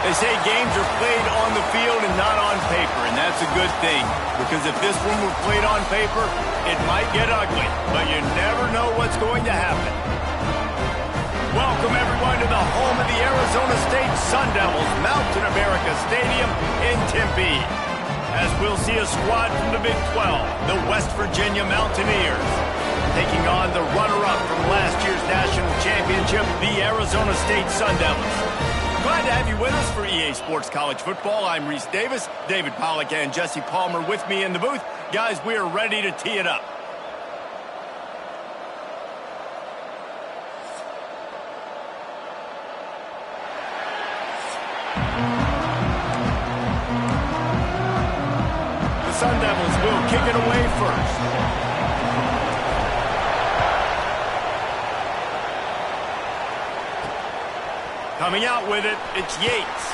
They say games are played on the field and not on paper, and that's a good thing. Because if this one were played on paper, it might get ugly, but you never know what's going to happen. Welcome, everyone, to the home of the Arizona State Sun Devils, Mountain America Stadium in Tempe. As we'll see a squad from the Big 12, the West Virginia Mountaineers, taking on the runner-up from last year's national championship, the Arizona State Sun Devils. Glad to have you with us for EA Sports College Football. I'm Reese Davis, David Pollack and Jesse Palmer with me in the booth. Guys, we are ready to tee it up. The Sun Devils will kick it away first. Coming out with it, it's Yates.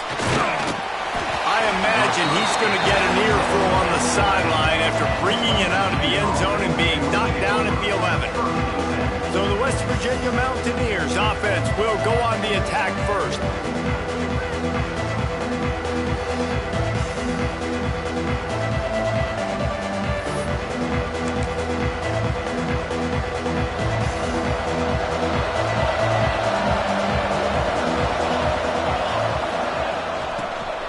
I imagine he's going to get an earful on the sideline after bringing it out of the end zone and being knocked down at the 11. So the West Virginia Mountaineers offense will go on the attack first.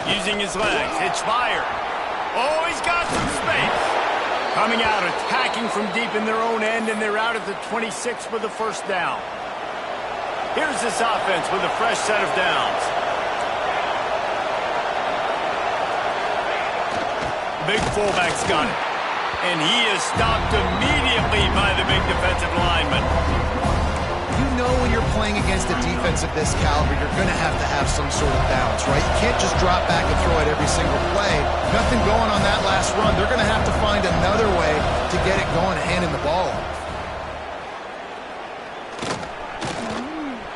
Using his legs, it's fired. Oh, he's got some space. Coming out, attacking from deep in their own end, and they're out at the 26 with the first down. Here's this offense with a fresh set of downs. Big fullback's got it. And he is stopped immediately by the big defensive lineman. You know when you're playing against a defense of this caliber, you're going to have some sort of balance, right? You can't just drop back and throw it every single play. Nothing going on that last run. They're going to have to find another way to get it going, handing the ball off.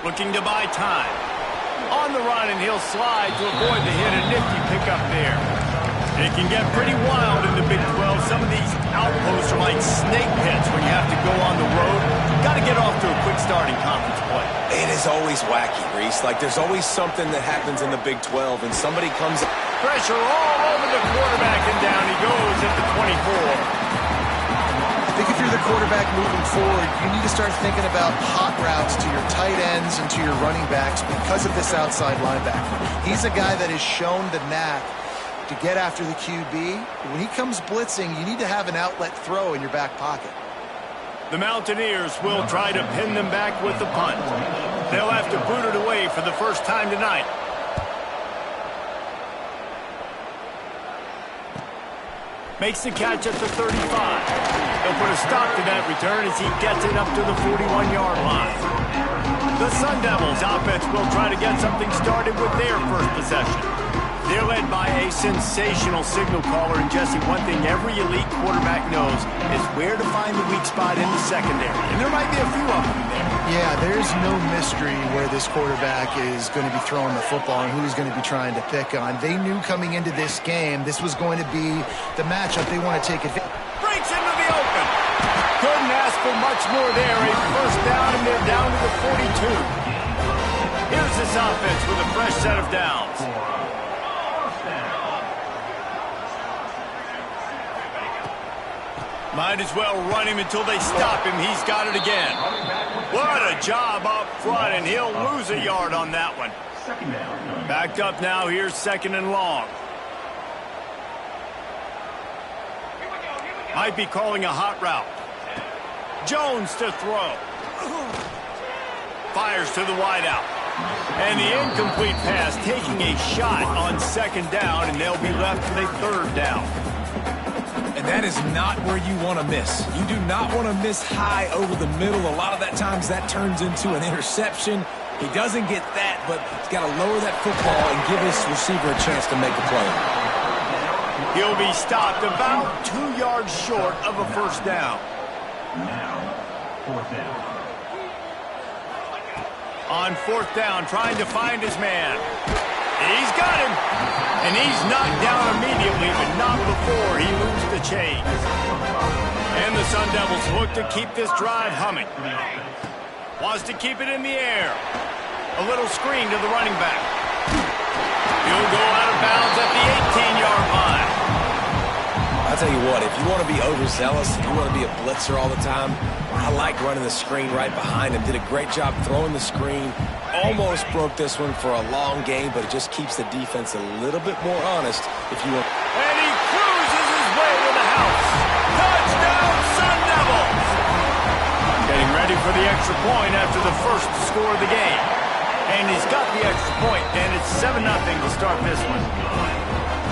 Looking to buy time. On the run, and he'll slide to avoid the hit. A nifty pickup there. It can get pretty wild in the Big 12. Some of these outposts are like snake pits when you have to go on the road. Got to get off to a quick start in conference play. It is always wacky, Reese. Like, there's always something that happens in the Big 12, and somebody comes... Pressure all over the quarterback, and down he goes at the 24. I think if you're the quarterback moving forward, you need to start thinking about hot routes to your tight ends and to your running backs because of this outside linebacker. He's a guy that has shown the knack to get after the QB. When he comes blitzing, you need to have an outlet throw in your back pocket. The Mountaineers will try to pin them back with the punt. They'll have to boot it away for the first time tonight. Makes the catch at the 35. They'll put a stop to that return as he gets it up to the 41-yard line. The Sun Devils offense will try to get something started with their first possession. They're led by a sensational signal caller, and Jesse, one thing every elite quarterback knows is where to find the weak spot in the secondary, and there might be a few of them there. Yeah, there's no mystery where this quarterback is going to be throwing the football and who he's going to be trying to pick on. They knew coming into this game this was going to be the matchup they want to take advantage. Breaks into the open. Couldn't ask for much more there. A first down, and they're down to the 42. Here's this offense with a fresh set of downs. Might as well run him until they stop him. He's got it again. What a job up front, and he'll lose a yard on that one. Backed up now. Here's second and long. Might be calling a hot route. Jones to throw. Fires to the wideout. And the incomplete pass taking a shot on second down, and they'll be left with a third down. And that is not where you want to miss. You do not want to miss high over the middle. A lot of that times that turns into an interception. He doesn't get that, but he's got to lower that football and give his receiver a chance to make a play. He'll be stopped about 2 yards short of a first down. Now, fourth down. On fourth down, trying to find his man. He's got him. And he's knocked down immediately, but not before he moves the chains. And the Sun Devils look to keep this drive humming. Wants to keep it in the air. A little screen to the running back. He'll go out of bounds at the 18-yard line. I'll tell you what, if you want to be overzealous, if you want to be a blitzer all the time, I like running the screen right behind him. Did a great job throwing the screen. Almost broke this one for a long game, but it just keeps the defense a little bit more honest if you want. And he cruises his way to the house. Touchdown, Sun Devils! Getting ready for the extra point after the first score of the game. And he's got the extra point, and it's 7-0 to start this one.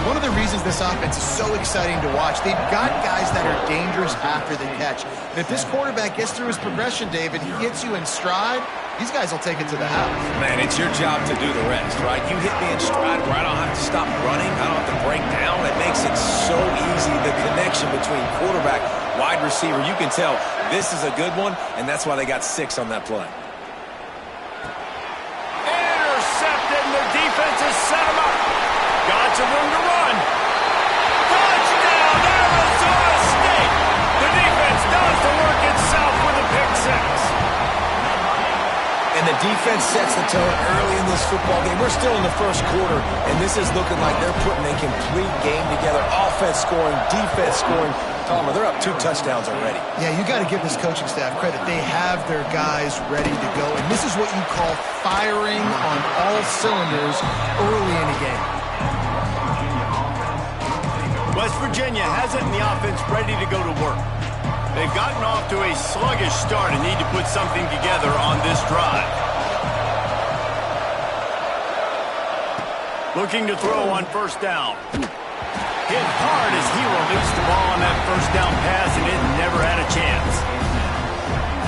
One of the reasons this offense is so exciting to watch, they've got guys that are dangerous after the catch. And if this quarterback gets through his progression, David, he hits you in stride, these guys will take it to the house. Man, it's your job to do the rest, right? You hit me in stride where I don't have to stop running. I don't have to break down. It makes it so easy, the connection between quarterback, wide receiver. You can tell this is a good one, and that's why they got 6 on that play. Intercepted, and the defense has set him up. Got some room to run. Touchdown, Arizona State! The defense does the work itself with a pick 6. And the defense sets the tone early in this football game. We're still in the first quarter, and this is looking like they're putting a complete game together. Offense scoring, defense scoring. Palmer, they're up 2 touchdowns already. Yeah, you got to give this coaching staff credit. They have their guys ready to go, and this is what you call firing on all cylinders early in a game. West Virginia has it in the offense ready to go to work. They've gotten off to a sluggish start and need to put something together on this drive. Looking to throw on first down. Hit hard as he released the ball on that first down pass, and it never had a chance.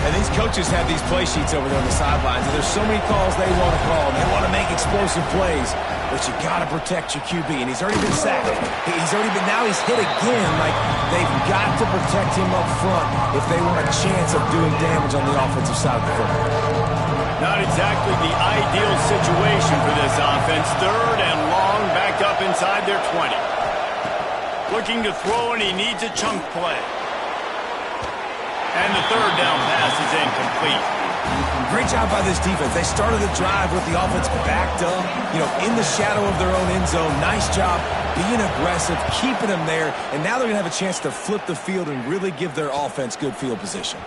And these coaches have these play sheets over there on the sidelines, and there's so many calls they want to call, and they want to make explosive plays, but you got to protect your QB, and he's already been sacked. Now he's hit again. Like, they've got to protect him up front if they want a chance of doing damage on the offensive side of the football. Not exactly the ideal situation for this offense. 3rd and long, backed up inside their 20. Looking to throw, and he needs a chunk play. And the 3rd down pass is incomplete. Great job by this defense. They started the drive with the offense backed up, in the shadow of their own end zone. Nice job being aggressive, keeping them there, and now they're going to have a chance to flip the field and really give their offense good field position.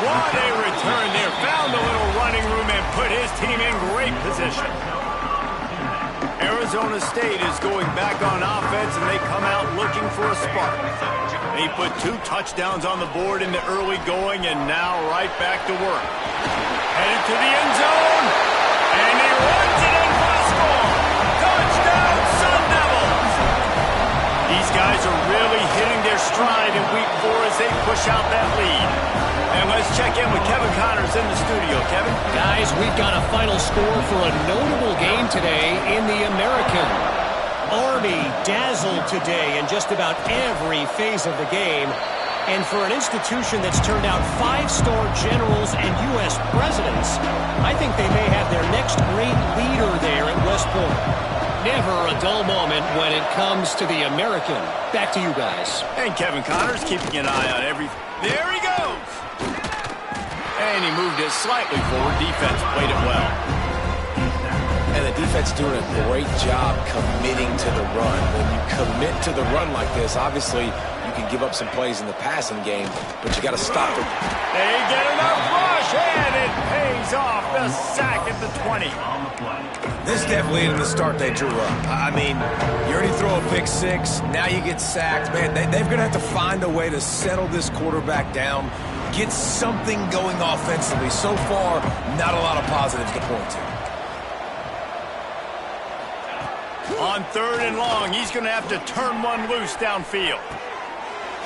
What a return there. Found a little running room and put his team in great position. Arizona State is going back on offense, and they come out looking for a spark. They put 2 touchdowns on the board in the early going, and now right back to work. Headed to the end zone, and he runs it in for a score. Touchdown, Sun Devils! These guys are really hitting their stride in week 4 as they push out that lead. And let's check in with Kevin Connors in the studio. Kevin? Guys, we've got a final score for a notable game today in the American. Army dazzled today in just about every phase of the game. And for an institution that's turned out 5-star generals and U.S. presidents, I think they may have their next great leader there at West Point. Never a dull moment when it comes to the American. Back to you guys. And Kevin Connors keeping an eye on everything. There he goes! And he moved it slightly forward. Defense played it well. And the defense doing a great job committing to the run. When you commit to the run like this, obviously you can give up some plays in the passing game, but you got to stop it. They get enough rush, and it pays off. The sack at the 20. This definitely isn't the start they drew up. I mean, you already throw a pick 6, now you get sacked. Man, they're going to have to find a way to settle this quarterback down, get something going offensively. So far, not a lot of positives to point to. On 3rd and long, he's going to have to turn one loose downfield.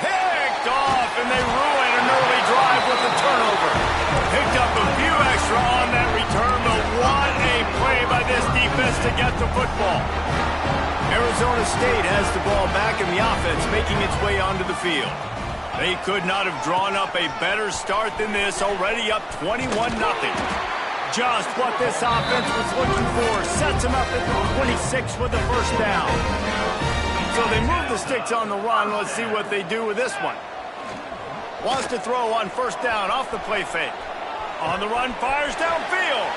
Picked off, and they ruin an early drive with a turnover. Picked up a few extra on that return, but what a play by this defense to get the football. Arizona State has the ball back, and the offense making its way onto the field. They could not have drawn up a better start than this, already up 21-0. Just what this offense was looking for. Sets him up at the 26 with the first down. So they move the sticks on the run. Let's see what they do with this one. Wants to throw on first down off the play fake. On the run, fires downfield.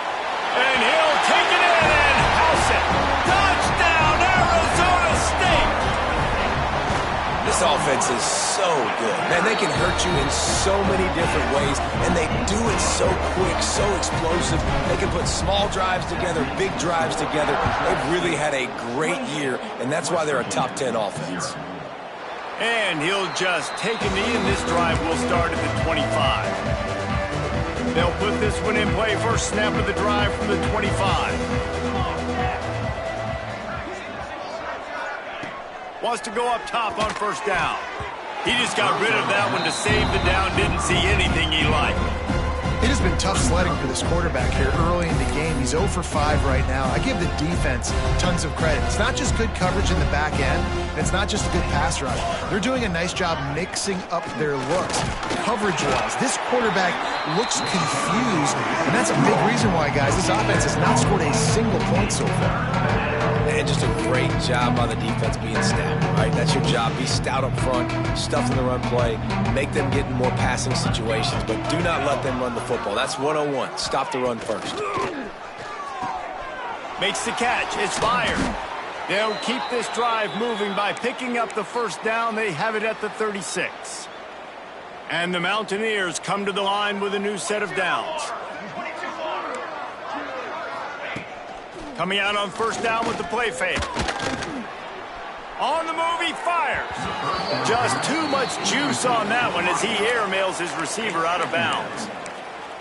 And he'll take it in and house it. Touchdown, Arizona State! This offense is so good. Man, they can hurt you in so many different ways, and they do it so quick, so explosive. They can put small drives together, big drives together. They've really had a great year, and that's why they're a top 10 offense. And he'll just take a knee, and this drive will start at the 25. They'll put this one in play. First snap of the drive from the 25. Wants to go up top on first down. He just got rid of that one to save the down. Didn't see anything he liked. It has been tough sledding for this quarterback here early in the game. He's 0 for 5 right now. I give the defense tons of credit. It's not just good coverage in the back end. It's not just a good pass rush. They're doing a nice job mixing up their looks coverage-wise. This quarterback looks confused, and that's a big reason why, guys, this offense has not scored a single point so far. And just a great job by the defense being stout, right? That's your job. Be stout up front, stuff in the run play, make them get in more passing situations, but do not let them run the football. That's 101. Stop the run first. Makes the catch. It's fired. They'll keep this drive moving by picking up the first down. They have it at the 36. And the Mountaineers come to the line with a new set of downs. Coming out on first down with the play fake. On the move, he fires. Just too much juice on that one as he airmails his receiver out of bounds.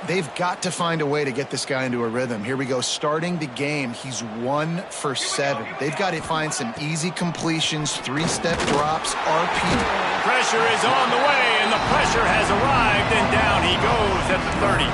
They've got to find a way to get this guy into a rhythm. Here we go. Starting the game, he's 1 for 7. They've got to find some easy completions, 3-step drops, RP. Pressure is on the way, and the pressure has arrived, and down he goes at the 30.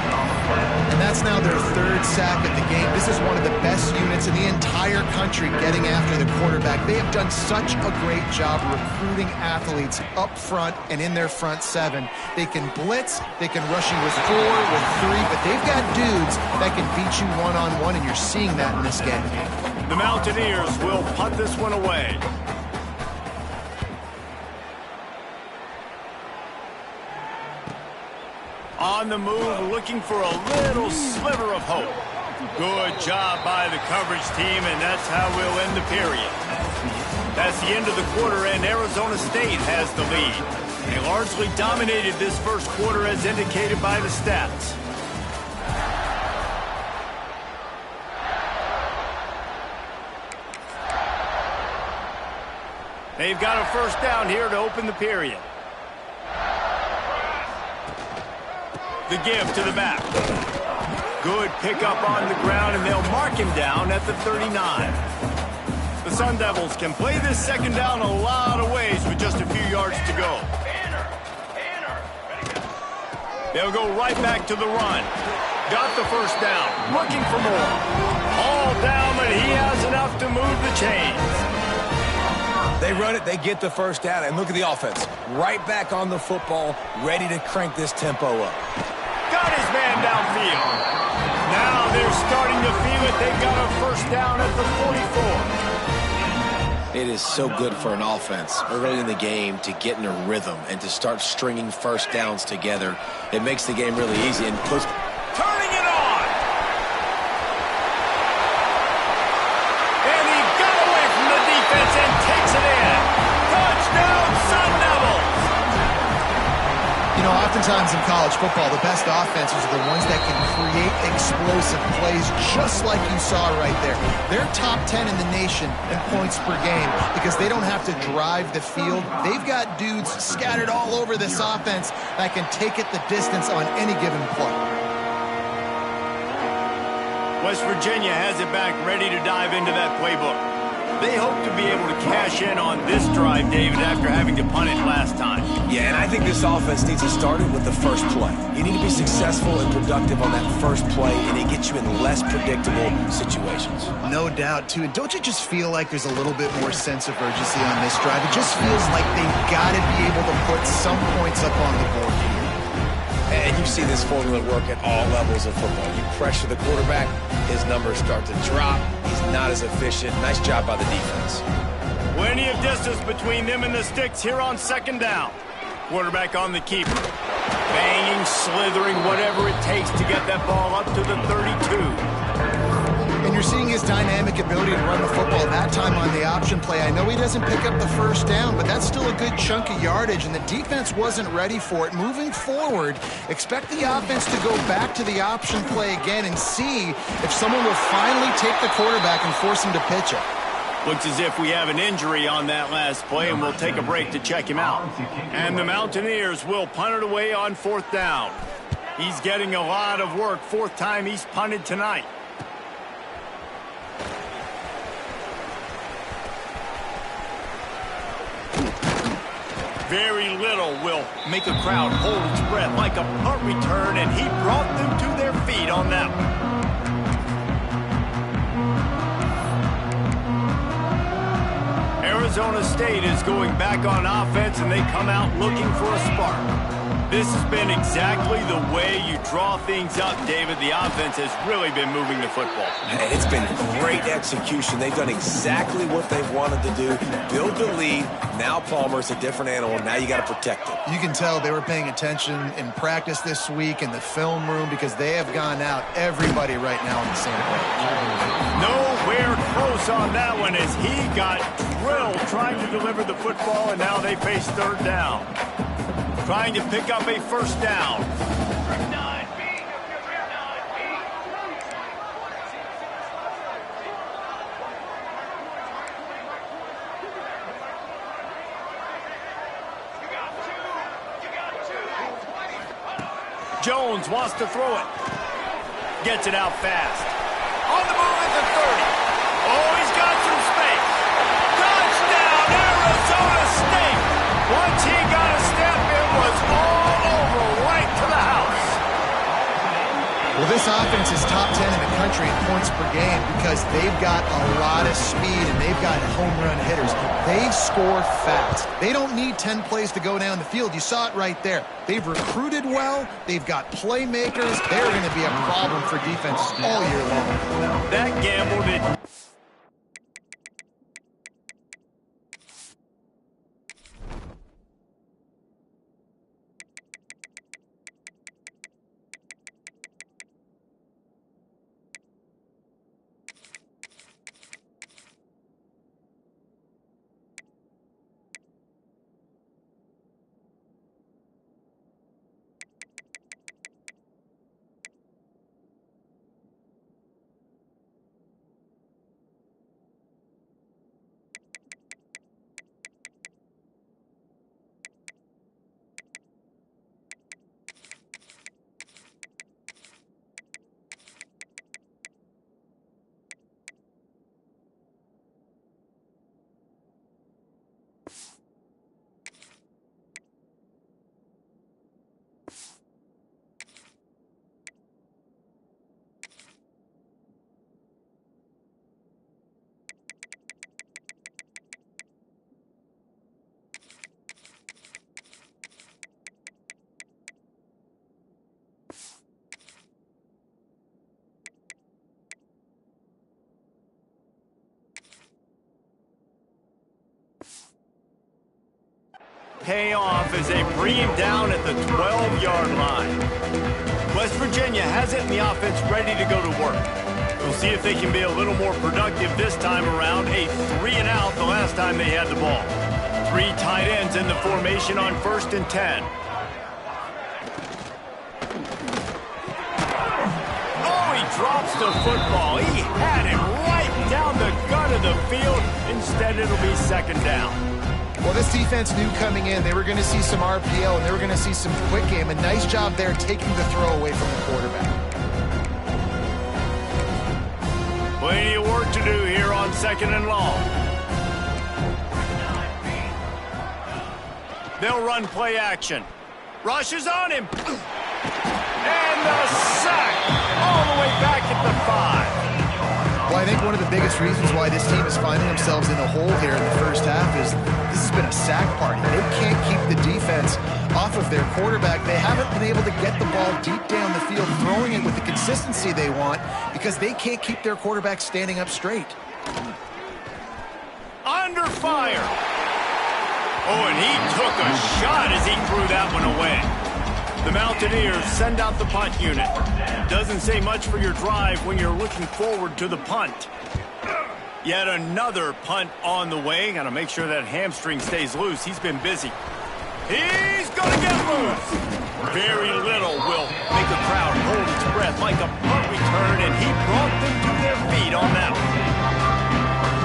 And that's now their 3rd sack of the game. This is one of the best units in the entire country getting after the quarterback. They have done such a great job recruiting athletes up front and in their front 7. They can blitz, they can rush you with 4, with 3, but they've got dudes that can beat you one-on-one, and you're seeing that in this game. The Mountaineers will punt this one away. On the move, looking for a little sliver of hope. Good job by the coverage team, and that's how we'll end the period. That's the end of the quarter, and Arizona State has the lead. They largely dominated this first quarter as indicated by the stats. They've got a first down here to open the period. The give to the back. Good pickup on the ground, and they'll mark him down at the 39. The Sun Devils can play this second down a lot of ways with just a few yards to go. They'll go right back to the run. Got the first down. Looking for more. All down, but he has enough to move the chains. They run it, they get the first down, and look at the offense. Right back on the football, ready to crank this tempo up. Got his man downfield. Now they're starting to feel it. They got a first down at the 44. It is so good for an offense early in the game to get in a rhythm and to start stringing first downs together. It makes the game really easy and puts... Turning it on! And he got away from the defense and takes it in. Touchdown, Sun Devils! You know, oftentimes in college football, the best offenses are the ones that can create explosive plays, just like you saw right there. They're top 10 in the nation in points per game because they don't have to drive the field. They've got dudes scattered all over this offense that can take it the distance on any given play. West Virginia has it back, ready to dive into that playbook. They hope to be able to cash in on this drive, David, after having to punt it last time. Yeah, and I think this offense needs to start it with the first play. You need to be successful and productive on that first play, and it gets you in less predictable situations. No doubt, too. And don't you just feel like there's a little bit more sense of urgency on this drive? It just feels like they've got to be able to put some points up on the board here. And you see this formula work at all levels of football. You pressure the quarterback, his numbers start to drop. He's not as efficient. Nice job by the defense. Plenty of distance between them and the sticks here on second down. Quarterback on the keeper. Banging, slithering, whatever it takes to get that ball up to the 32. And you're seeing his dynamic ability to run the football that time on the option play. I know he doesn't pick up the first down, but that's still a good chunk of yardage, and the defense wasn't ready for it. Moving forward, expect the offense to go back to the option play again and see if someone will finally take the quarterback and force him to pitch it. Looks as if we have an injury on that last play, and we'll take a break to check him out. And the Mountaineers will punt it away on 4th down. He's getting a lot of work. 4th time he's punted tonight. Very little will make a crowd hold its breath like a punt return, and he brought them to their feet on that one. Arizona State is going back on offense, and they come out looking for a spark. This has been exactly the way you draw things up, David. The offense has really been moving the football. And it's been great execution. They've done exactly what they've wanted to do. Build the lead. Now Palmer's a different animal. Now you got to protect it. You can tell they were paying attention in practice this week in the film room because they have gone out everybody right now on the same page. Nowhere close on that one as he got drilled trying to deliver the football, and now they face 3rd down. Trying to pick up a 1st down. Jones wants to throw it. Gets it out fast. On the move at the 30. Oh, he's got some space. Touchdown, Arizona State. Once he got a step, it was all over, right to the house. Well, this offense is top 10 in the country in points per game because they've got a lot of speed and they've got home run hitters. They score fast. They don't need 10 plays to go down the field. You saw it right there. They've recruited well. They've got playmakers. They're going to be a problem for defenses all year long. That gamble did. Pay off as they bring him down at the 12-yard line. West Virginia has it in the offense ready to go to work. We'll see if they can be a little more productive this time around. A 3-and-out the last time they had the ball. 3 tight ends in the formation on 1st and 10. Oh, he drops the football. He had him right down the gut of the field. Instead, it'll be 2nd down. Well, this defense knew coming in they were going to see some RPO and they were going to see some quick game. A nice job there taking the throw away from the quarterback. Plenty of work to do here on 2nd and long. They'll run play action. Rush is on him. And the sack all the way back at the 5. Well, I think one of the biggest reasons why this team is finding themselves in a hole here in the first half is this has been a sack party. They can't keep the defense off of their quarterback. They haven't been able to get the ball deep down the field, throwing it with the consistency they want because they can't keep their quarterback standing up straight. Under fire. Oh, and he took a shot as he threw that one away. The Mountaineers send out the punt unit. Doesn't say much for your drive when you're looking forward to the punt. Yet another punt on the way. Got to make sure that hamstring stays loose. He's been busy. He's going to get loose. Very little will make a crowd hold its breath like a punt return, and he brought them to their feet on that one.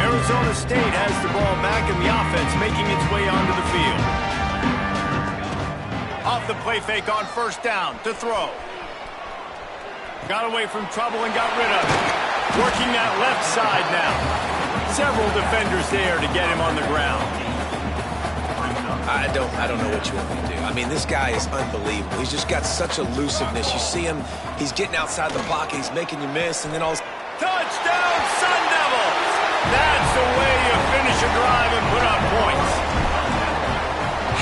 Arizona State has the ball back in the offense, making its way onto the field. Off the play fake on first down to throw. Got away from trouble and got rid of it. Working that left side now. Several defenders there to get him on the ground. I don't know what you want me to do. I mean, this guy is unbelievable. He's just got such elusiveness. You see him, he's getting outside the pocket, he's making you miss, and then all... Touchdown, Sun Devils! That's the way you finish a drive and put up points.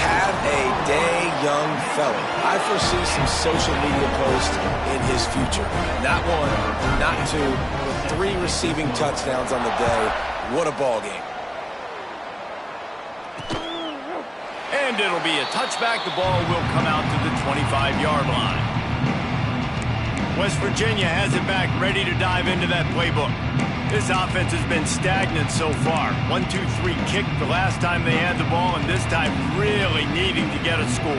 Have a day, young fella. I foresee some social media posts in his future. Not one, not two, but 3 receiving touchdowns on the day. What a ball game. And it'll be a touchback. The ball will come out to the 25-yard line. West Virginia has it back, ready to dive into that playbook. This offense has been stagnant so far. 1-2-3 kick the last time they had the ball, and this time really needing to get a score.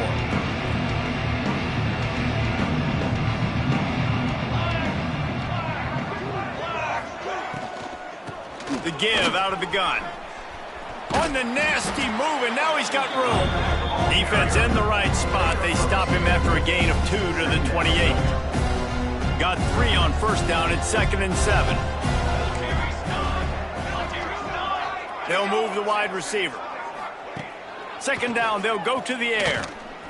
The give out of the gun. On the nasty move, and now he's got room. Defense in the right spot. They stop him after a gain of 2 to the 28. Got 3 on first down. It's 2nd and 7. They'll move the wide receiver. 2nd down, they'll go to the air.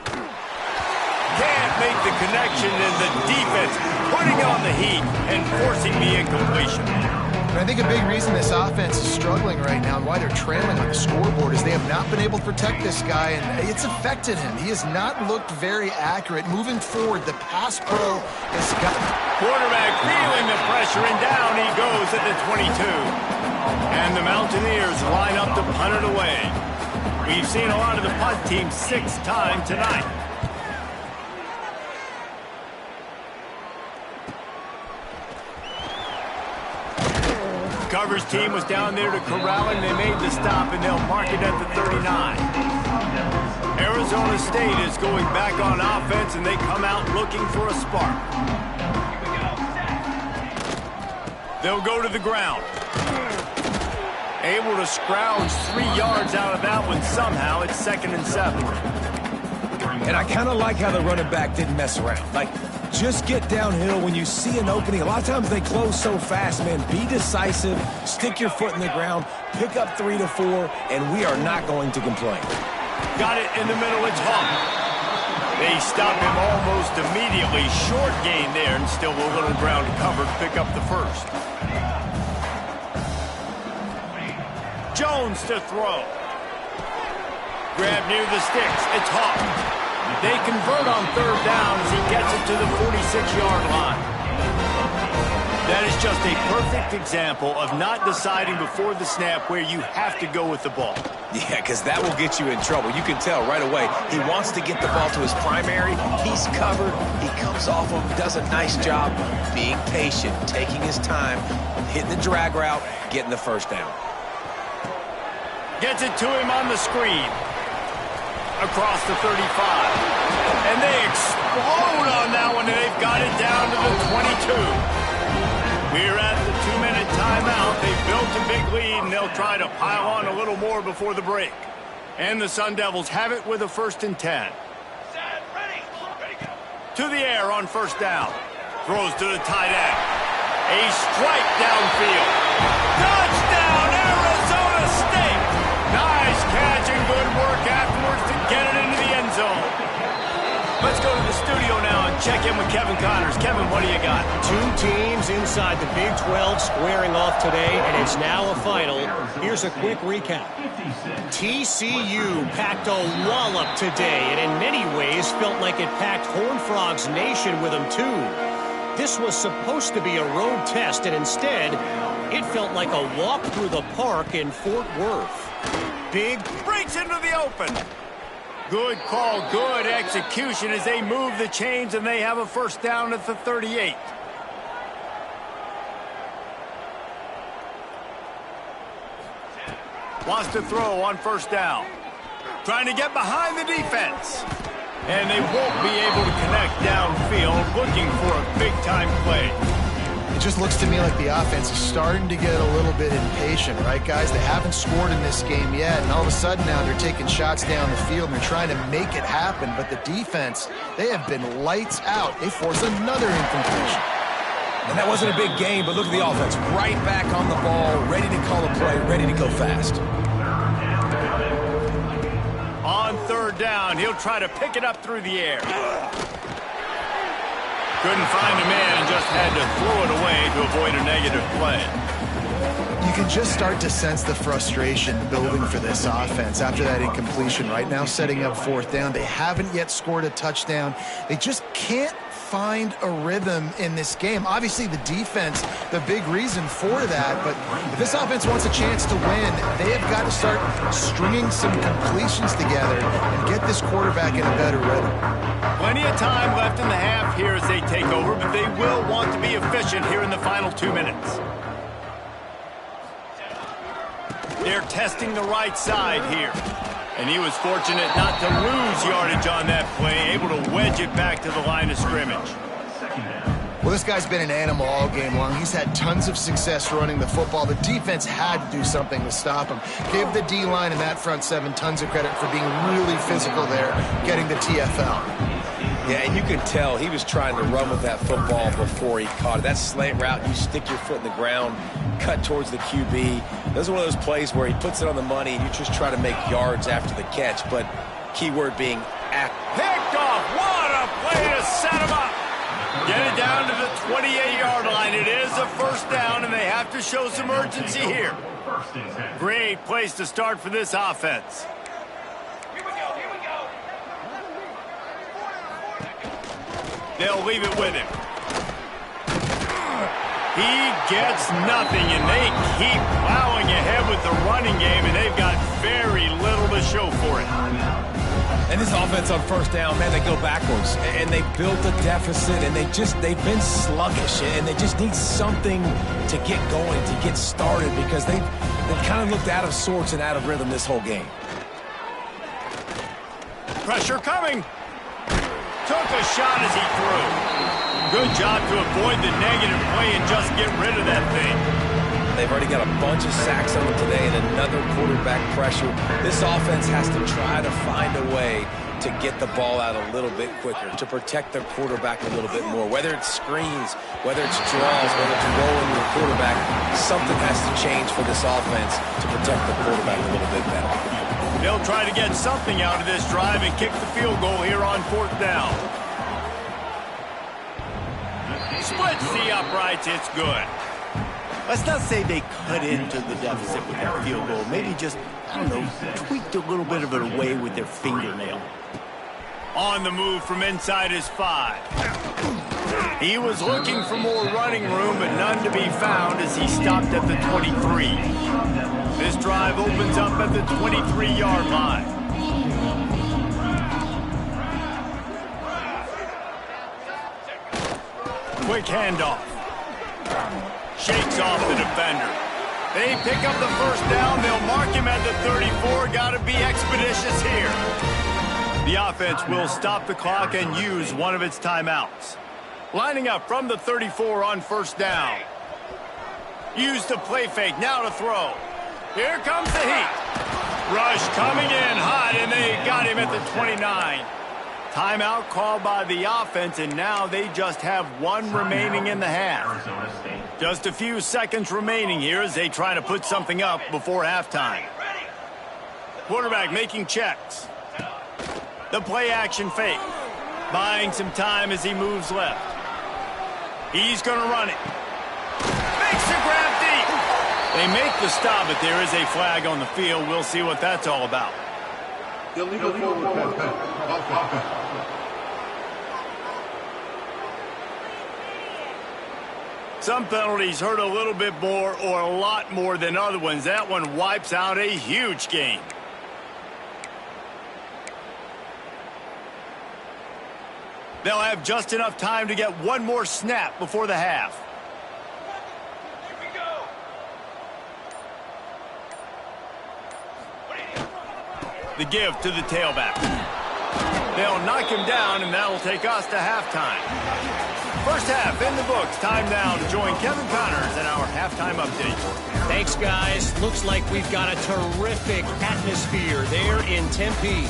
Can't make the connection, and the defense putting on the heat and forcing the incompletion. I think a big reason this offense is struggling right now and why they're trailing on the scoreboard is they have not been able to protect this guy, and it's affected him. He has not looked very accurate. Moving forward, the pass pro has got... Quarterback feeling the pressure, and down he goes at the 22. And the Mountaineers line up to punt it away. We've seen a lot of the punt team 6 times tonight. Coverage team was down there to corral him. They made the stop, and they'll mark it at the 39. Arizona State is going back on offense, and they come out looking for a spark. They'll go to the ground. Able to scrounge 3 yards out of that one somehow. It's 2nd and 7. And I kind of like how the running back didn't mess around. Like, just get downhill when you see an opening. A lot of times they close so fast, man. Be decisive, stick your foot in the ground, pick up 3 to 4, and we are not going to complain. Got it in the middle, it's Hawk. They stop him almost immediately. Short gain there, and still a little ground covered to pick up the first. Jones to throw. Grab near the sticks, it's Hawk. They convert on 3rd down as he gets it to the 46-yard line. That is just a perfect example of not deciding before the snap where you have to go with the ball. Yeah, because that will get you in trouble. You can tell right away he wants to get the ball to his primary. He's covered. He comes off him, does a nice job being patient, taking his time, hitting the drag route, getting the first down. Gets it to him on the screen. Across the 35. And they explode on that one, and they've got it down to the 22. We're at the 2-minute timeout. They've built a big lead, and they'll try to pile on a little more before the break. And the Sun Devils have it with a 1st and 10. To the air on 1st down. Throws to the tight end. A strike downfield. Touchdown, Arizona State! Nice catch and good work afterwards to get it into the end zone. Let's go to the studio now and check in with Kevin Connors. Kevin, what do you got? 2 teams inside the Big 12 squaring off today, and it's now a final. Here's a quick recap. TCU packed a wallop today, and in many ways felt like it packed Horned Frogs Nation with them too. This was supposed to be a road test, and instead, it felt like a walk through the park in Fort Worth. big, breaks into the open. Good call, good execution as they move the chains, and they have a first down at the 38. Wants to throw on first down. Trying to get behind the defense. And they won't be able to connect downfield, looking for a big-time play. It just looks to me like the offense is starting to get a little bit impatient, right, guys? They haven't scored in this game yet, and all of a sudden now they're taking shots down the field, and they're trying to make it happen. But the defense, they have been lights out. They force another incompletion. And that wasn't a big game, but look at the offense. Right back on the ball, ready to call a play, ready to go fast. On third down, he'll try to pick it up through the air. Couldn't find a man and just had to throw it away to avoid a negative play. You can just start to sense the frustration building for this offense after that incompletion. Right now, setting up fourth down. They haven't yet scored a touchdown. They just can't find a rhythm in this game. Obviously, the defense, the big reason for that, but if this offense wants a chance to win, they have got to start stringing some completions together and get this quarterback in a better rhythm. Plenty of time left in the half here as they take over, but they will want to be efficient here in the final 2 minutes. They're testing the right side here. And he was fortunate not to lose yardage on that play, able to wedge it back to the line of scrimmage. Well, this guy's been an animal all game long. He's had tons of success running the football. The defense had to do something to stop him. Give the D-line and that front seven tons of credit for being really physical there, getting the TFL. Yeah, and you could tell he was trying to run with that football before he caught it. That slant route, you stick your foot in the ground, cut towards the QB. Those are one of those plays where he puts it on the money and you just try to make yards after the catch, but keyword being act. Picked off. What a play to set him up. Get it down to the 28-yard line. It is a first down, and they have to show some urgency here. Great place to start for this offense. They'll leave it with him. He gets nothing, and they keep plowing ahead with the running game, and they've got very little to show for it. And this offense on first down, man, they go backwards. And they built a deficit, and they've been sluggish, and they just need something to get going, to get started, because they've kind of looked out of sorts and out of rhythm this whole game. Pressure coming. Took a shot as he threw. Good job to avoid the negative play and just get rid of that thing. They've already got a bunch of sacks on them today and another quarterback pressure. This offense has to try to find a way to get the ball out a little bit quicker, to protect their quarterback a little bit more. Whether it's screens, whether it's draws, whether it's rolling the quarterback, something has to change for this offense to protect the quarterback a little bit better. They'll try to get something out of this drive and kick the field goal here on fourth down. Splits the uprights, it's good. Let's not say they cut into the deficit with that field goal. Maybe just, I don't know, tweaked a little bit of it away with their fingernail. On the move from inside his 5. He was looking for more running room, but none to be found as he stopped at the 23. This drive opens up at the 23-yard line. Quick handoff. Shakes off the defender. They pick up the first down. They'll mark him at the 34. Got to be expeditious here. The offense will stop the clock and use one of its timeouts. Lining up from the 34 on first down. Use the play fake. Now to throw. Here comes the heat. Rush coming in hot, and they got him at the 29. Timeout called by the offense, and now they just have one remaining in the half. Just a few seconds remaining here as they try to put something up before halftime. Quarterback making checks. The play action fake. Buying some time as he moves left. He's going to run it. Makes the grab deep. They make the stop, but there is a flag on the field. We'll see what that's all about. Illegal forward pass. Some penalties hurt a little bit more or a lot more than other ones. That one wipes out a huge game. They'll have just enough time to get one more snap before the half. The give to the tailback. They'll knock him down, and that'll take us to halftime. First half in the books. Time now to join Kevin Connors in our halftime update. Thanks, guys. Looks like we've got a terrific atmosphere there in Tempe.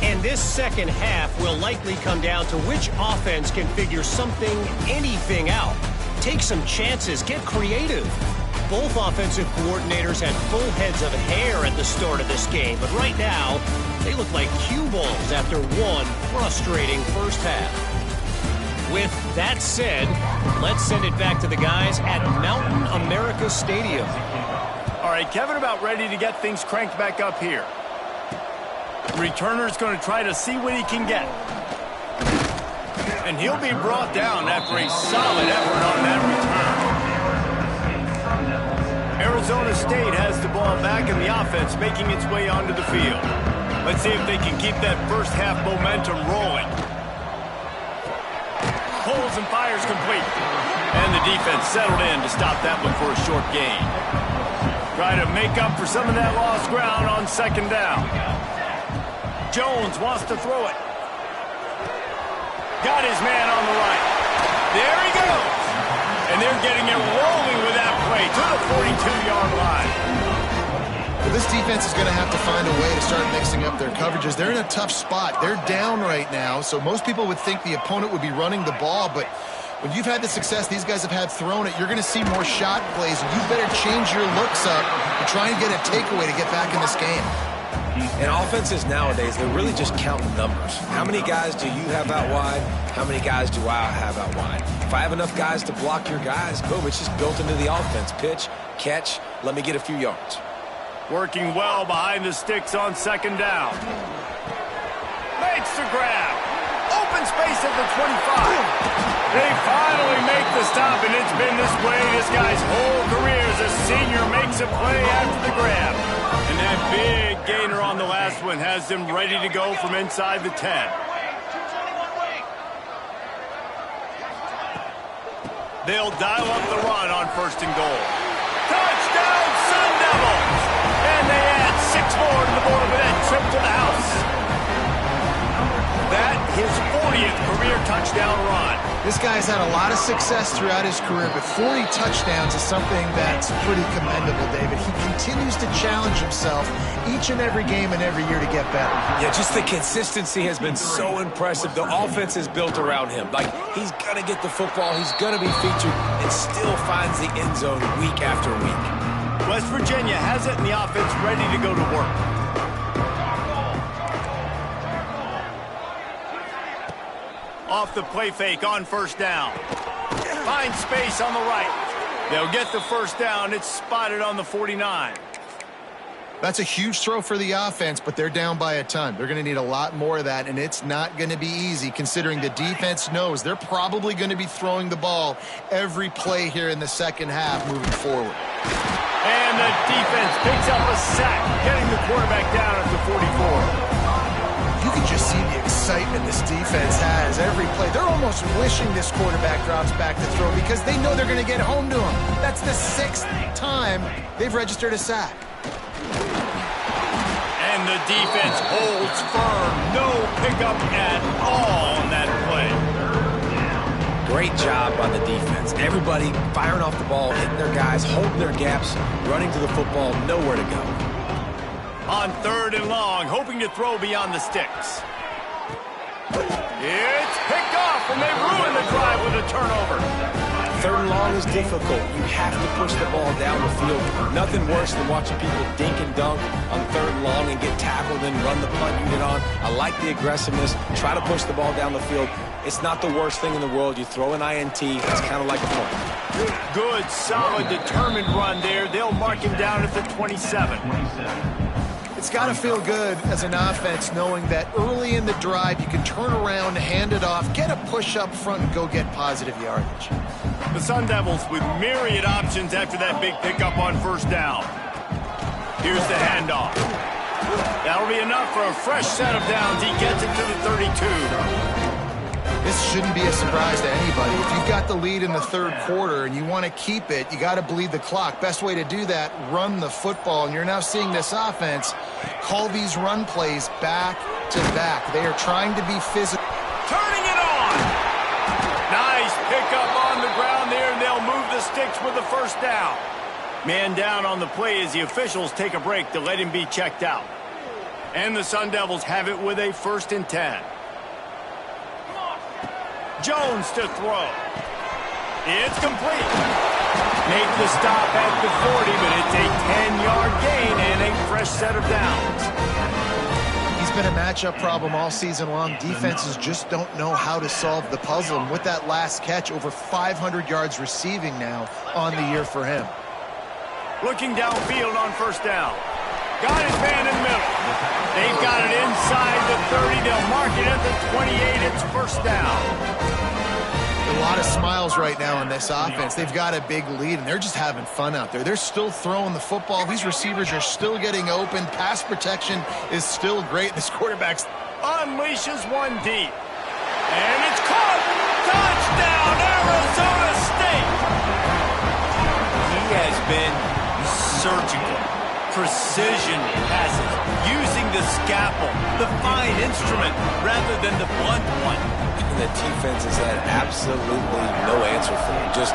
And this second half will likely come down to which offense can figure something, anything out. Take some chances. Get creative. Both offensive coordinators had full heads of hair at the start of this game, but right now, they look like cue balls after one frustrating first half. With that said, let's send it back to the guys at Mountain America Stadium. All right, Kevin about ready to get things cranked back up here. Returner's going to try to see what he can get. And he'll be brought down after a solid effort on that return. Arizona State has the ball back in the offense, making its way onto the field. Let's see if they can keep that first half momentum rolling. Pulls and fires complete. And the defense settled in to stop that one for a short gain. Try to make up for some of that lost ground on second down. Jones wants to throw it. Got his man on the right. There he goes. And they're getting it rolling with that play to the 42-yard line. Well, this defense is going to have to find a way to start mixing up their coverages. They're in a tough spot. They're down right now, so most people would think the opponent would be running the ball, but when you've had the success these guys have had throwing it, you're going to see more shot plays. You better change your looks up and try and get a takeaway to get back in this game. And offenses nowadays, they're really just counting numbers. How many guys do you have out wide? How many guys do I have out wide? If I have enough guys to block your guys, boom, it's just built into the offense. Pitch, catch, let me get a few yards. Working well behind the sticks on second down. Makes the grab. Open space at the 25. They finally make the stop, and it's been this way this guy's whole career as a senior makes a play after the grab. And that big gainer on the last one has them ready to go from inside the 10. They'll dial up the run on first and goal. Touchdown, Sun Devils! And they add 6 more to the board with that trip to the house. That his 40th career touchdown run. This guy's had a lot of success throughout his career, but 40 touchdowns is something that's pretty commendable, David. He continues to challenge himself each and every game and every year to get better. Yeah, just the consistency has been so impressive. The offense is built around him. Like, he's going to get the football, he's going to be featured, and still finds the end zone week after week. West Virginia has it in the offense ready to go to work. Off the play fake on first down. Finds space on the right. They'll get the first down. It's spotted on the 49. That's a huge throw for the offense, but they're down by a ton. They're going to need a lot more of that, and it's not going to be easy considering the defense knows they're probably going to be throwing the ball every play here in the second half moving forward. And the defense picks up a sack, getting the quarterback down at the 44. You can just see the excitement this defense has every play. They're almost wishing this quarterback drops back to throw because they know they're going to get home to him. That's the 6th time they've registered a sack. And the defense holds firm. No pickup at all on that play. Great job by the defense. Everybody firing off the ball, hitting their guys, holding their gaps, running to the football, nowhere to go. On third and long, hoping to throw beyond the sticks. It's picked off, and they ruin the drive with a turnover. Third and long is difficult. You have to push the ball down the field. Nothing worse than watching people dink and dunk on third and long and get tackled and run the punt unit on. I like the aggressiveness. Try to push the ball down the field. It's not the worst thing in the world. You throw an INT, it's kind of like a punt. Good, solid, determined run there. They'll mark him down at the 27. It's got to feel good as an offense knowing that early in the drive you can turn around, hand it off, get a push up front, and go get positive yardage. The Sun Devils with myriad options after that big pickup on first down. Here's the handoff. That'll be enough for a fresh set of downs. He gets it to the 32. This shouldn't be a surprise to anybody. If you've got the lead in the third quarter and you want to keep it, you got to bleed the clock. Best way to do that, run the football. And you're now seeing this offense call these run plays back to back. They are trying to be physical. Turning it on. Nice pickup on the ground there, and they'll move the sticks with the first down. Man down on the play as the officials take a break to let him be checked out. And the Sun Devils have it with a 1st and 10. Jones to throw. It's complete. Make the stop at the 40, but it's a 10-yard gain and a fresh set of downs. He's been a matchup problem all season long. Defenses just don't know how to solve the puzzle. And with that last catch, over 500 yards receiving now on the year for him. Looking downfield on first down. Got his man in the middle. They've got it inside the 30. They'll mark it at the 28. It's first down. A lot of smiles right now in this offense. They've got a big lead, and they're just having fun out there. They're still throwing the football. These receivers are still getting open. Pass protection is still great. This quarterback unleashes one deep. And it's caught. Touchdown, Arizona State. He has been surgical. Precision passes, using the scalpel, the fine instrument, rather than the blunt one. The defense has had absolutely no answer for him. Just,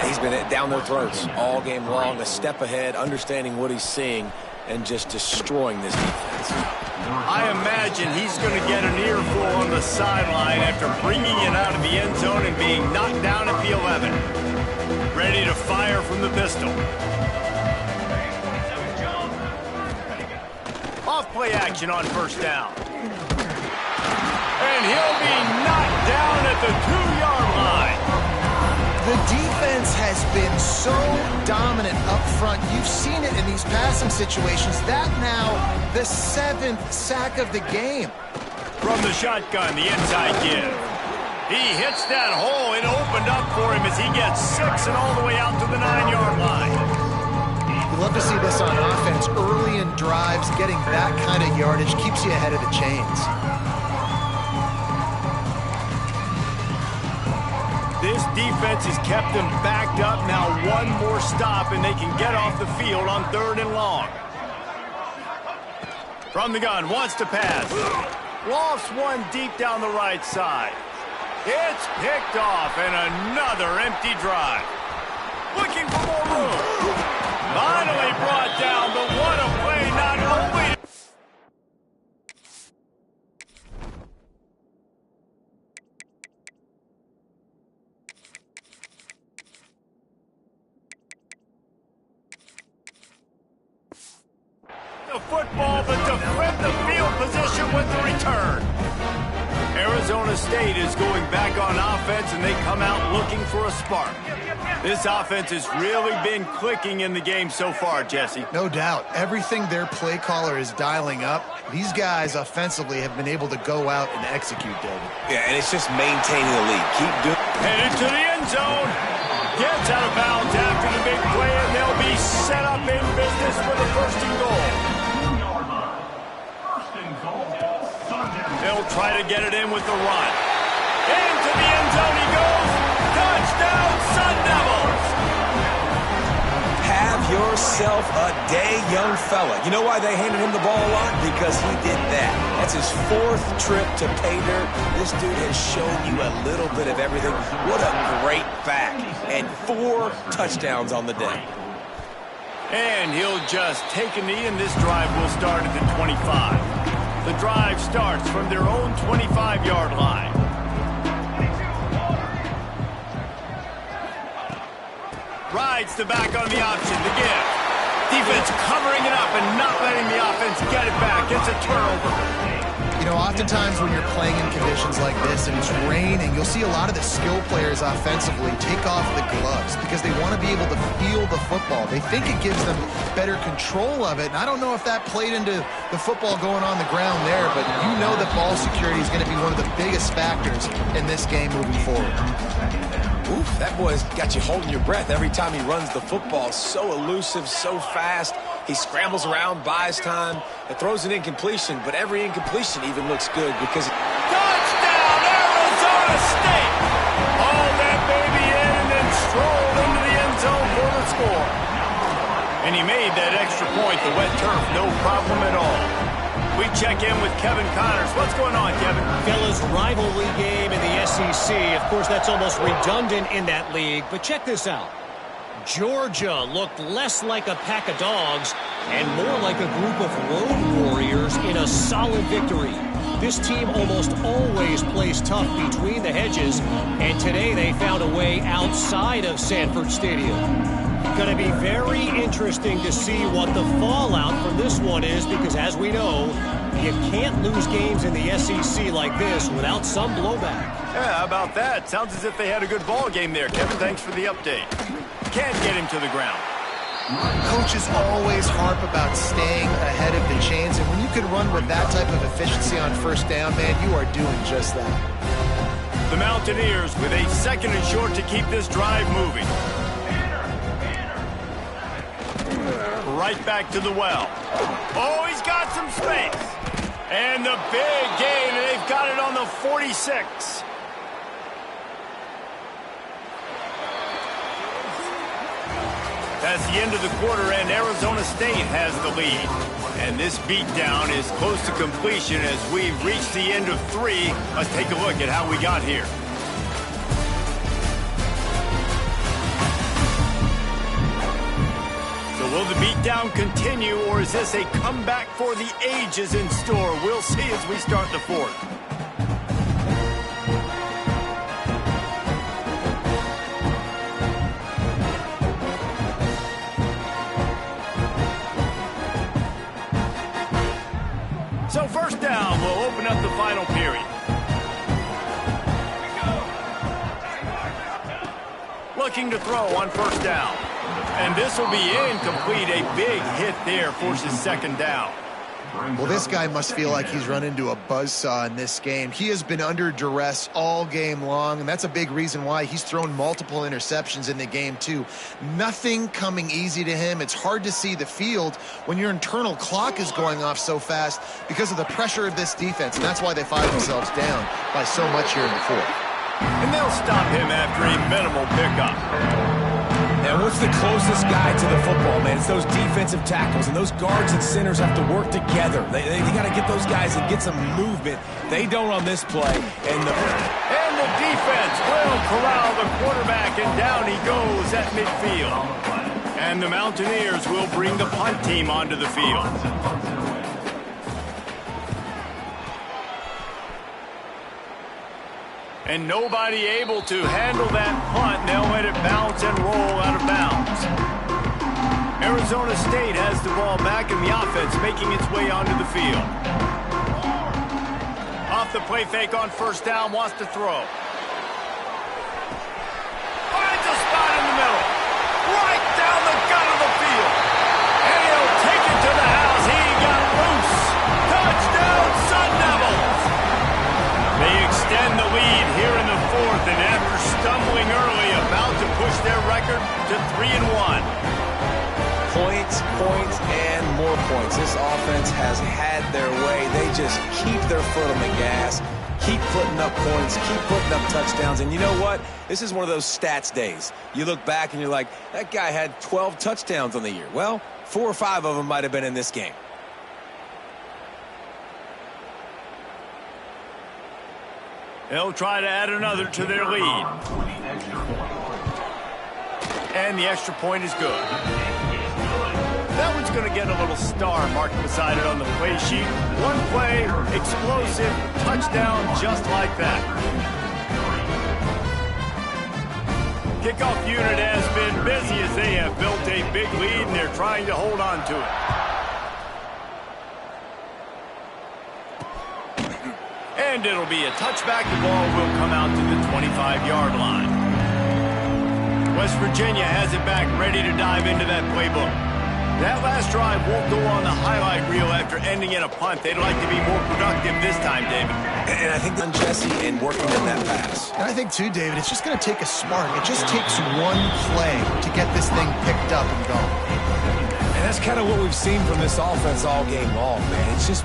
he's been down their throats all game long, a step ahead, understanding what he's seeing, and just destroying this defense. I imagine he's going to get an earful on the sideline after bringing it out of the end zone and being knocked down at the 11. Ready to fire from the pistol. Off-play action on first down. And he'll be knocked down at the 2-yard line. The defense has been so dominant up front. You've seen it in these passing situations. That now the 7th sack of the game. From the shotgun, the inside give. He hits that hole. It opened up for him as he gets 6 and all the way out to the 9-yard line. Love to see this on offense. Early in drives, getting that kind of yardage keeps you ahead of the chains. This defense has kept them backed up. Now one more stop, and they can get off the field on 3rd and long. From the gun, wants to pass. Lofts one deep down the right side. It's picked off, and another empty drive. Looking for more room. Finally brought down, but what a play, not only... the football, but to flip the field position with the return. Arizona State is going back on offense, and they come out looking for a spark. This offense has really been clicking in the game so far, Jesse. No doubt. Everything their play caller is dialing up, these guys offensively have been able to go out and execute, David. Yeah, and it's just maintaining the lead. Keep doing it. Headed to the end zone. Gets out of bounds after the big play, and they'll be set up in business with a 1st and goal. They'll try to get it in with the run. Into the end zone he goes. Touchdown, Sun Devils! Have yourself a day, young fella. You know why they handed him the ball a lot? Because he did that. That's his 4th trip to pay dirt. This dude has shown you a little bit of everything. What a great back. And 4 touchdowns on the day. And he'll just take a knee, and this drive will start at the 25. The drive starts from their own 25-yard line. Rides the back on the option, the give. Defense covering it up and not letting the offense get it back. It's a turnover. You know, oftentimes when you're playing in conditions like this and it's raining, you'll see a lot of the skill players offensively take off the gloves because they want to be able to feel the football. They think it gives them better control of it, and I don't know if that played into the football going on the ground there, but you know that ball security is going to be one of the biggest factors in this game moving forward. Oof, that boy's got you holding your breath every time he runs the football. So elusive, so fast. He scrambles around, buys time, and throws an incompletion, but every incompletion even looks good because... Touchdown, Arizona score. And he made that extra point, the wet turf, no problem at all. We check in with Kevin Connors. What's going on, Kevin? Fellas, rivalry game in the SEC. Of course, that's almost redundant in that league. But check this out. Georgia looked less like a pack of dogs and more like a group of road warriors in a solid victory. This team almost always plays tough between the hedges, and today they found a way outside of Sanford Stadium. Going to be very interesting to see what the fallout from this one is, because as we know, you can't lose games in the SEC like this without some blowback. Yeah, how about that? Sounds as if they had a good ball game there, Kevin. Thanks for the update. Can't get him to the ground. Coaches always harp about staying ahead of the chains, and when you can run with that type of efficiency on first down, man, you are doing just that. The Mountaineers with a 2nd and short to keep this drive moving. Right back to the well. Oh, he's got some space. And the big gain, and they've got it on the 46. That's the end of the quarter, and Arizona State has the lead. And this beatdown is close to completion as we've reached the end of 3. Let's take a look at how we got here. So will the beatdown continue, or is this a comeback for the ages in store? We'll see as we start the 4th. So first down, we'll open up the final period. Looking to throw on first down. And this will be incomplete. A big hit there forces 2nd down. Well, this guy must feel like he's run into a buzzsaw in this game. He has been under duress all game long, and that's a big reason why he's thrown multiple interceptions in the game, too. Nothing coming easy to him. It's hard to see the field when your internal clock is going off so fast because of the pressure of this defense, and that's why they find themselves down by so much here in the 4th. And they'll stop him after a minimal pickup. And what's the closest guy to the football, man? It's those defensive tackles, and those guards and centers have to work together. They got to get those guys and get some movement. They don't on this play. And the defense will corral the quarterback, and down he goes at midfield. And the Mountaineers will bring the punt team onto the field. And nobody able to handle that punt. They'll let it bounce and roll out of bounds. Arizona State has the ball back in the offense, making its way onto the field. Off the play fake on first down, wants to throw. Finds a spot in the middle. Right down the gut of the field. And he'll take it to the house. He got loose. Touchdown, Sun Devils. They extend the lead here in the 4th, and after stumbling early, about to push their record to 3-1. points, and more points. This offense has had their way. They just keep their foot on the gas, keep putting up points, keep putting up touchdowns. And you know what? This is one of those stats days. You look back and you're like, that guy had 12 touchdowns on the year. Well, 4 or 5 of them might have been in this game. They'll try to add another to their lead. And the extra point is good. That one's going to get a little star marked beside it on the play sheet. One play, explosive, touchdown, just like that. Kickoff unit has been busy as they have built a big lead, and they're trying to hold on to it. And it'll be a touchback. The ball will come out to the 25-yard line. West Virginia has it back, ready to dive into that playbook. That last drive won't go on the highlight reel after ending in a punt. They'd like to be more productive this time, David. And I think on Jesse and working on that pass. And I think, too, David, it's just going to take a spark. It just takes one play to get this thing picked up and going. And that's kind of what we've seen from this offense all game long, man. It's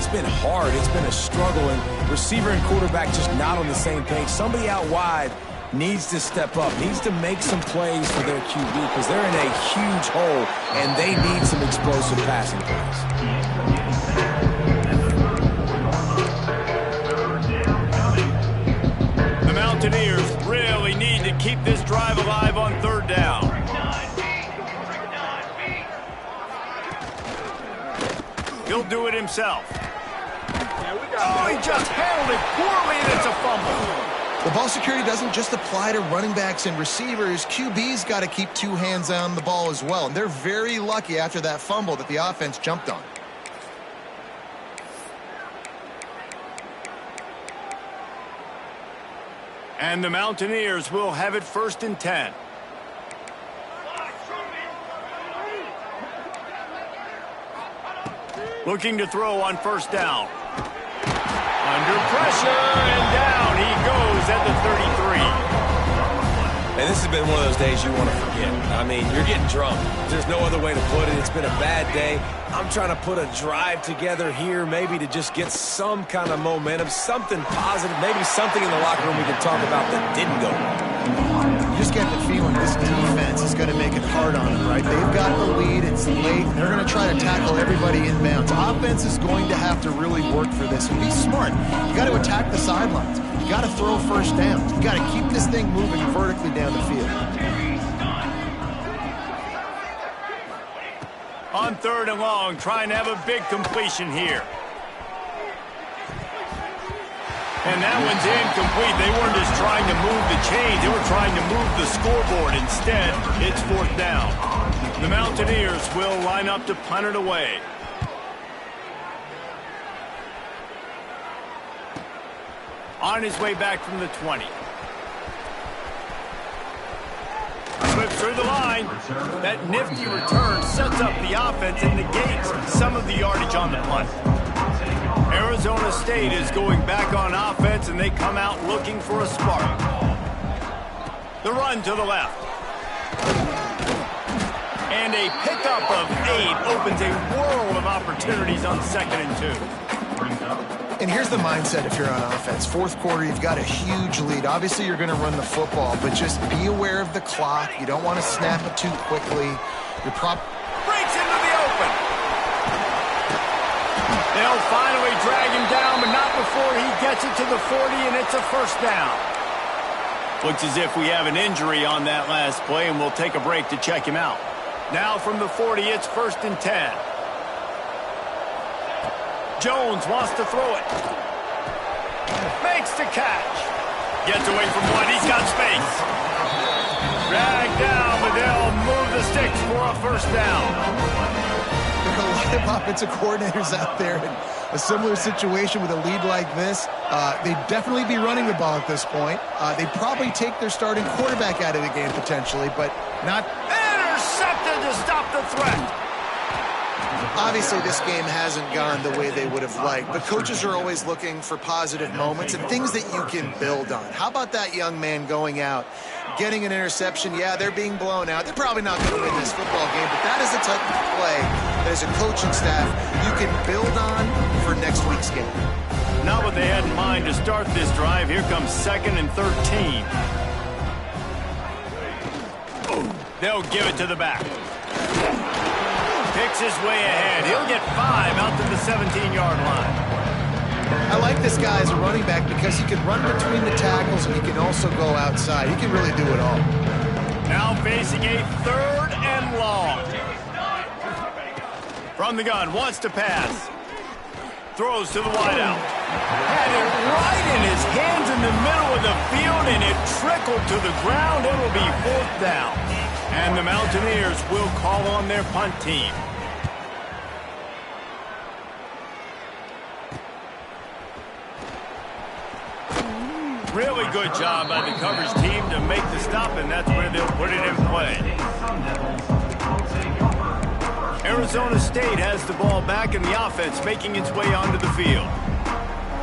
been hard. It's been a struggle, and receiver and quarterback just not on the same page. Somebody out wide needs to step up, needs to make some plays for their QB because they're in a huge hole and they need some explosive passing plays. The Mountaineers really need to keep this drive alive on 3rd down. He'll do it himself. Oh, he just handled it poorly, and it's a fumble. The ball security doesn't just apply to running backs and receivers. QB's got to keep 2 hands on the ball as well. And they're very lucky after that fumble that the offense jumped on. And the Mountaineers will have it 1st and 10. Looking to throw on 1st down. Under pressure, and down he goes at the 33. And this has been one of those days you want to forget. I mean, you're getting drunk. There's no other way to put it. It's been a bad day. I'm trying to put a drive together here, maybe to just get some kind of momentum, something positive, maybe something in the locker room we can talk about that didn't go wrong. You just get the feeling this defense is going to make it hard on them, right? They've got the lead. It's late. They're going to try to tackle everybody inbounds. Offense is going to have to really work for this and be smart. You got to attack the sidelines. You got to throw 1st downs. You got to keep this thing moving vertically down the field. On 3rd and long, trying to have a big completion here. And that one's incomplete. They weren't just trying to move the chains. They were trying to move the scoreboard. Instead, it's 4th down. The Mountaineers will line up to punt it away. On his way back from the 20. Slips through the line. That nifty return sets up the offense and negates some of the yardage on the punt. Arizona State is going back on offense, and they come out looking for a spark. The run to the left. And a pickup of 8 opens a world of opportunities on 2nd and 2. And here's the mindset if you're on offense. 4th quarter, you've got a huge lead. Obviously, you're going to run the football, but just be aware of the clock. You don't want to snap it too quickly. You're breaks into the open. They'll finally drag him down, but not before he gets it to the 40, and it's a 1st down. Looks as if we have an injury on that last play, and we'll take a break to check him out. Now from the 40, it's 1st and 10. Jones wants to throw it. Makes the catch. Gets away from one. He's got space. Dragged down, but they'll move the sticks for a 1st down. There are a lot of offensive coordinators out there in a similar situation with a lead like this. They'd definitely be running the ball at this point. They'd probably take their starting quarterback out of the game potentially, but not. Intercepted to stop the threat. Obviously, this game hasn't gone the way they would have liked, but coaches are always looking for positive moments and things that you can build on. How about that young man going out, getting an interception? Yeah, they're being blown out. They're probably not going to win this football game, but that is the type of play that as a coaching staff you can build on for next week's game. Not what they had in mind to start this drive. Here comes 2nd and 13. They'll give it to the back. Picks his way ahead. He'll get 5 out to the 17-yard line. I like this guy as a running back because he can run between the tackles and he can also go outside. He can really do it all. Now facing a 3rd and long. From the gun, wants to pass. Throws to the wideout. Had it right in his hands in the middle of the field, and it trickled to the ground. It will be 4th down. And the Mountaineers will call on their punt team. Really good job by the coverage team to make the stop, and that's where they'll put it in play. Arizona State has the ball back, and the offense making its way onto the field.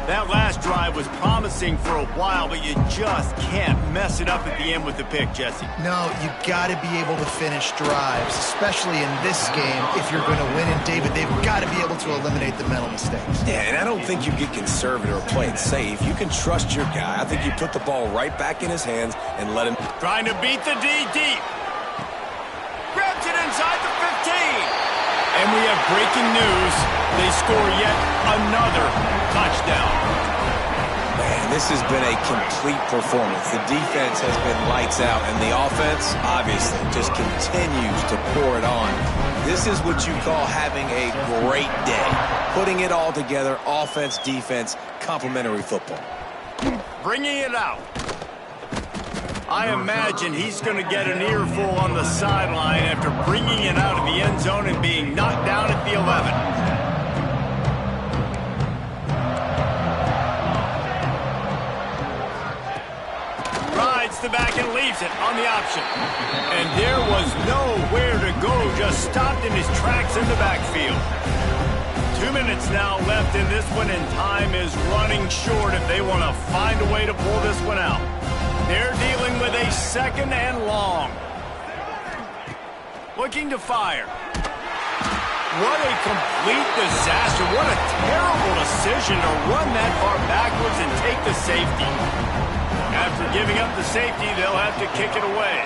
That last drive was promising for a while, but you just can't mess it up at the end with the pick, Jesse. No, you got to be able to finish drives, especially in this game if you're going to win. And David, they've got to be able to eliminate the mental mistakes. Yeah, and I don't think you get conservative or play it safe. You can trust your guy. I think you put the ball right back in his hands and let him... Trying to beat the D deep. Grabs it inside the 15. And we have breaking news. They score yet another touchdown. Man, this has been a complete performance. The defense has been lights out, and the offense, obviously, just continues to pour it on. This is what you call having a great day. Putting it all together, offense, defense, complementary football. Bringing it out. I imagine he's going to get an earful on the sideline after bringing it out of the end zone and being knocked down at the 11. Rides the back and leaves it on the option. And there was nowhere to go, just stopped in his tracks in the backfield. 2 minutes now left in this one, and time is running short if they want to find a way to pull this one out. They're dealing with a 2nd and long. Looking to fire. What a complete disaster. What a terrible decision to run that far backwards and take the safety. After giving up the safety, they'll have to kick it away.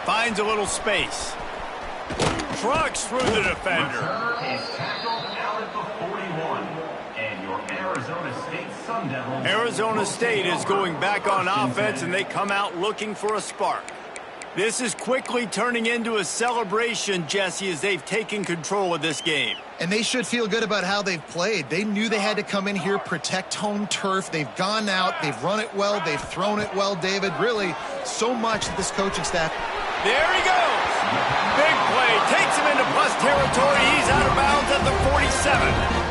Finds a little space. Trucks through the defender. Is tackled out at the 41. And your Arizona State Sun Devils. Arizona State is going back on offense, and they come out looking for a spark. This is quickly turning into a celebration, Jesse, as they've taken control of this game. And they should feel good about how they've played. They knew they had to come in here, protect home turf. They've gone out, they've run it well, they've thrown it well, David. Really, so much that this coaching staff... There he goes. Big play. Takes him into plus territory. He's out of bounds at the 47.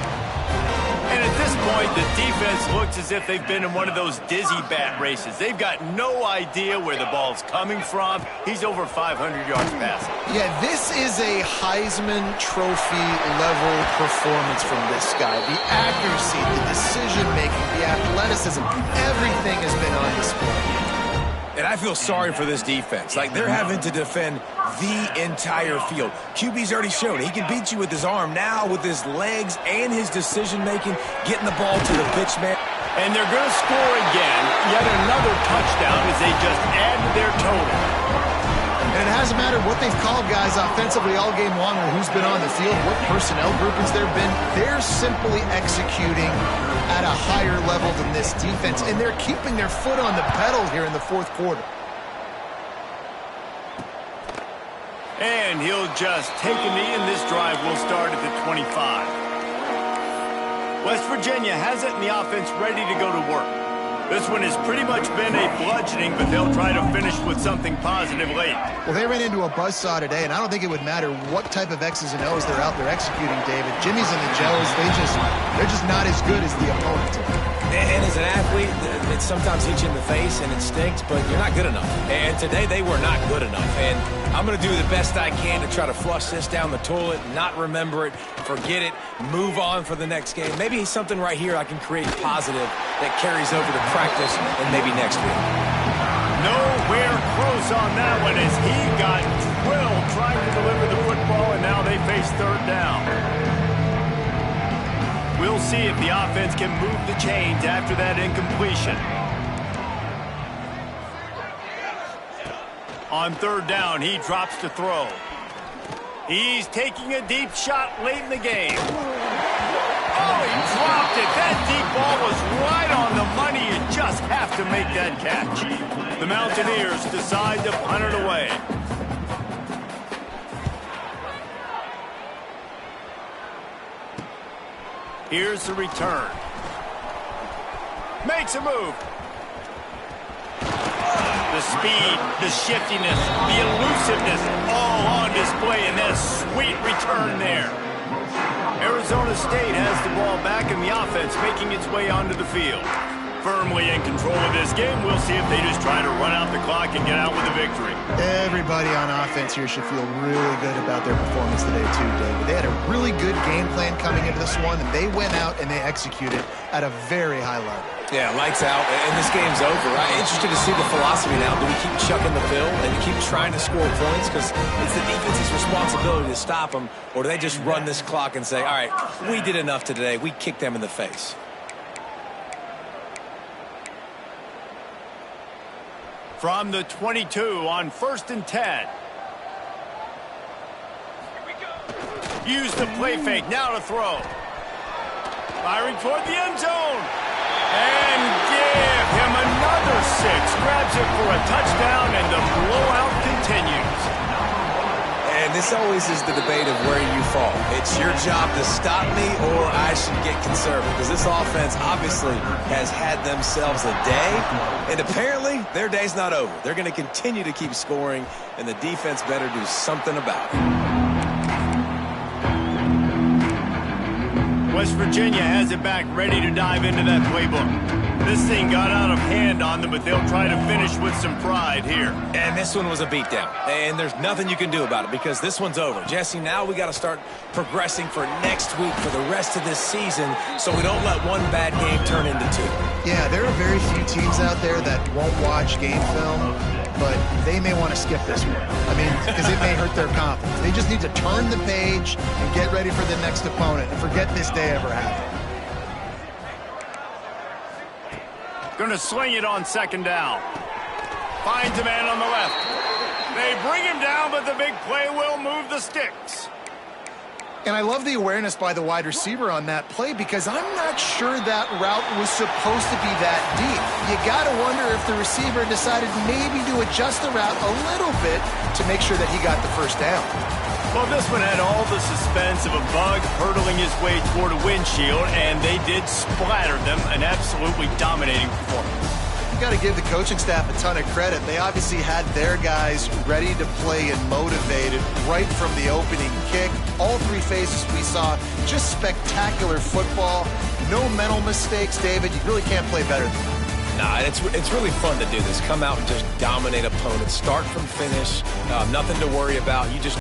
And at this point, the defense looks as if they've been in one of those dizzy bat races. They've got no idea where the ball's coming from. He's over 500 yards passing. Yeah, this is a Heisman Trophy level performance from this guy. The accuracy, the decision-making, the athleticism, everything has been on display. And I feel sorry for this defense. Like, they're having to defend the entire field. QB's already shown he can beat you with his arm. Now, with his legs and his decision-making, getting the ball to the pitch man. And they're going to score again. Yet another touchdown as they just add to their total. And it hasn't mattered what they've called, guys, offensively all game long, or who's been on the field, what personnel groupings there have been. They're simply executing at a higher level than this defense, and they're keeping their foot on the pedal here in the fourth quarter. And he'll just take a knee, and this drive will start at the 25. West Virginia has it in the offense ready to go to work. This one has pretty much been a bludgeoning, but they'll try to finish with something positive late. Well, they ran into a buzzsaw today, and I don't think it would matter what type of X's and O's they're out there executing, David. Jimmy's and the Joes, they're just not as good as the opponent. And as an athlete, it sometimes hits you in the face and it stinks, but you're not good enough. And today they were not good enough. And I'm going to do the best I can to try to flush this down the toilet, not remember it, forget it, move on for the next game. Maybe something right here I can create positive that carries over to practice and maybe next week. Nowhere close on that one as he got drilled trying to deliver the football, and now they face third down. We'll see if the offense can move the chains after that incompletion. On third down, he drops to throw. He's taking a deep shot late in the game. Oh, he dropped it. That deep ball was right on the money. You just have to make that catch. The Mountaineers decide to punt it away. Here's the return. Makes a move. The speed, the shiftiness, the elusiveness, all on display in that sweet return there. Arizona State has the ball back in the offense, making its way onto the field. firmly in control of this game. We'll see if they just try to run out the clock and get out with a victory. Everybody on offense here should feel really good about their performance today too, David. They had a really good game plan coming into this one, and they went out and they executed at a very high level. Yeah, lights out, and this game's over. I'm interested to see the philosophy now. Do we keep chucking the pill and keep trying to score points because it's the defense's responsibility to stop them, or do they just run this clock and say, all right, we did enough today. We kicked them in the face. From the 22 on 1st and 10. Use the play fake, now to throw. Firing toward the end zone. And give him another 6. Grabs it for a touchdown, and the blowout continues. And this always is the debate of where you fall. It's your job to stop me, or I should get conservative. Because this offense obviously has had themselves a day, and apparently their day's not over. They're going to continue to keep scoring, and the defense better do something about it. West Virginia has it back, ready to dive into that playbook. This thing got out of hand on them, but they'll try to finish with some pride here. And this one was a beatdown, and there's nothing you can do about it because this one's over. Jesse, now we got to start progressing for next week for the rest of this season so we don't let one bad game turn into 2. Yeah, there are very few teams out there that won't watch game film, but they may want to skip this one. I mean, because it may hurt their confidence. They just need to turn the page and get ready for the next opponent and forget this day ever happened. Going to sling it on 2nd down. Finds a man on the left. They bring him down, but the big play will move the sticks. And I love the awareness by the wide receiver on that play because I'm not sure that route was supposed to be that deep. You got to wonder if the receiver decided maybe to adjust the route a little bit to make sure that he got the 1st down. Well, this one had all the suspense of a bug hurtling his way toward a windshield, and they did splatter them. An absolutely dominating performance. You got to give the coaching staff a ton of credit. They obviously had their guys ready to play and motivated right from the opening kick. All 3 phases we saw, just spectacular football. No mental mistakes, David. You really can't play better than that. Nah, it's really fun to do this. Come out and just dominate opponents. Start from finish. Nothing to worry about. You just